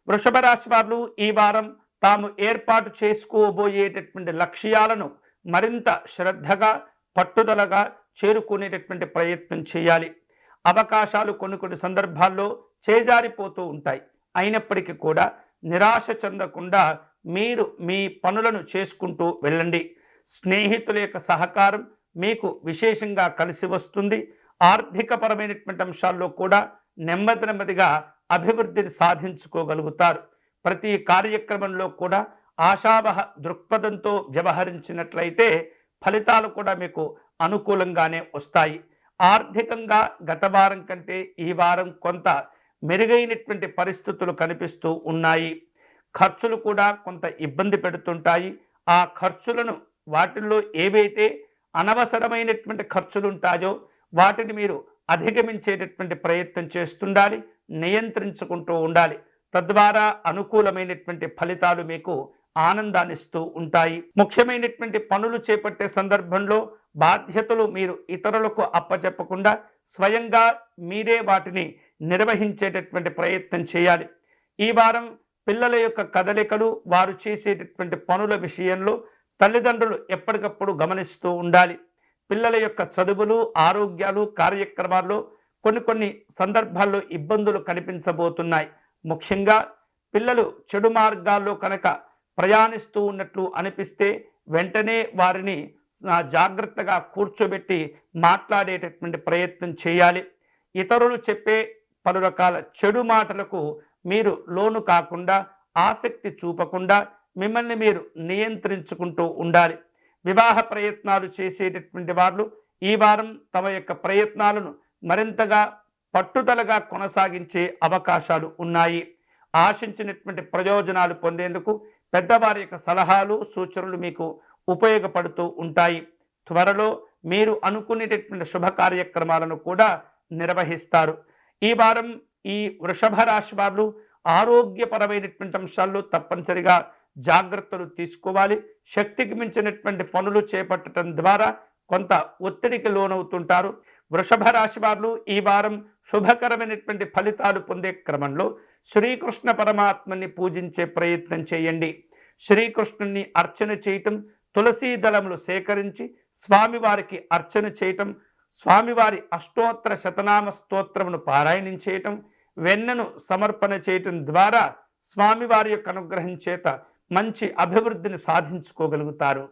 వృషభ రాశి వారు ఈ వారం తాము ఏర్పాటు చేసుకోబోయేటటువంటి లక్ష్యాలను మరింత శ్రద్ధగా పట్టుదలగా చేరుకునేటటువంటి ప్రయత్నం చేయాలి. అవకాశాలు కొన్ని సందర్భాల్లో చేజారిపోతూ ఉంటాయి. అయినప్పటికీ కూడా నిరాశ చెందకుండా మీరు మీ పనులను చేసుకుంటూ వెళ్ళండి. స్నేహితుల యొక్క సహకారం మీకు విశేషంగా కలిసి వస్తుంది. ఆర్థికపరమైనటువంటి అంశాల్లో కూడా నెమ్మదిగా అభివృద్ధిని సాధించుకోగలుగుతారు. ప్రతి కార్యక్రమంలో కూడా ఆశావహ దృక్పథంతో వ్యవహరించినట్లయితే ఫలితాలు కూడా మీకు అనుకూలంగానే వస్తాయి. ఆర్థికంగా గత వారం కంటే ఈ వారం కొంత మెరుగైనటువంటి పరిస్థితులు కనిపిస్తూ ఉన్నాయి. ఖర్చులు కూడా కొంత ఇబ్బంది పెడుతుంటాయి. ఆ ఖర్చులను వాటిల్లో ఏవైతే అనవసరమైనటువంటి ఖర్చులు ఉంటాయో వాటిని మీరు అధిగమించేటటువంటి ప్రయత్నం చేస్తుండాలి, నియంత్రించుకుంటూ ఉండాలి. తద్వారా అనుకూలమైనటువంటి ఫలితాలు మీకు ఆనందాన్నిస్తూ ఉంటాయి. ముఖ్యమైనటువంటి పనులు చేపట్టే సందర్భంలో బాధ్యతలు మీరు ఇతరులకు అప్పచెప్పకుండా స్వయంగా మీరే వాటిని నిర్వహించేటటువంటి ప్రయత్నం చేయాలి. ఈ వారం పిల్లల యొక్క కదలికలు, వారు చేసేటటువంటి పనుల విషయంలో తల్లిదండ్రులు ఎప్పటికప్పుడు గమనిస్తూ ఉండాలి. పిల్లల యొక్క చదువులు, ఆరోగ్యాలు, కార్యక్రమాల్లో కొన్ని సందర్భాల్లో ఇబ్బందులు కనిపించబోతున్నాయి. ముఖ్యంగా పిల్లలు చెడు మార్గాల్లో కనుక ప్రయాణిస్తూ ఉన్నట్లు అనిపిస్తే వెంటనే వారిని జాగ్రత్తగా కూర్చోబెట్టి మాట్లాడేటటువంటి ప్రయత్నం చేయాలి. ఇతరులు చెప్పే పలు రకాల చెడు మాటలకు మీరు లోను కాకుండా, ఆసక్తి చూపకుండా మిమ్మల్ని మీరు నియంత్రించుకుంటూ ఉండాలి. వివాహ ప్రయత్నాలు చేసేటటువంటి వారు ఈ వారం తమ యొక్క ప్రయత్నాలను మరింతగా పట్టుదలగా కొనసాగించే అవకాశాలు ఉన్నాయి. ఆశించినటువంటి ప్రయోజనాలు పొందేందుకు పెద్దవారి యొక్క సలహాలు, సూచనలు మీకు ఉపయోగపడుతూ ఉంటాయి. త్వరలో మీరు అనుకునేటటువంటి శుభ కార్యక్రమాలను కూడా నిర్వహిస్తారు. ఈ వారం ఈ వృషభ రాశి వారు ఆరోగ్యపరమైనటువంటి అంశాల్లో తప్పనిసరిగా జాగ్రత్తలు తీసుకోవాలి. శక్తికి మించినటువంటి పనులు చేపట్టడం ద్వారా కొంత ఒత్తిడికి లోనవుతుంటారు. వృషభ రాశి వారు ఈ వారం శుభకరమైనటువంటి ఫలితాలు పొందే క్రమంలో శ్రీకృష్ణ పరమాత్మని పూజించే ప్రయత్నం చేయండి. శ్రీకృష్ణుని అర్చన చేయటం, తులసీ దళములు సేకరించి స్వామివారికి అర్చన చేయటం, స్వామివారి అష్టోత్తర శతనామ స్తోత్రమును పారాయణం చేయటం, వెన్నను సమర్పణ చేయటం ద్వారా స్వామివారి యొక్క అనుగ్రహం చేత మంచి అభివృద్ధిని సాధించుకోగలుగుతారు.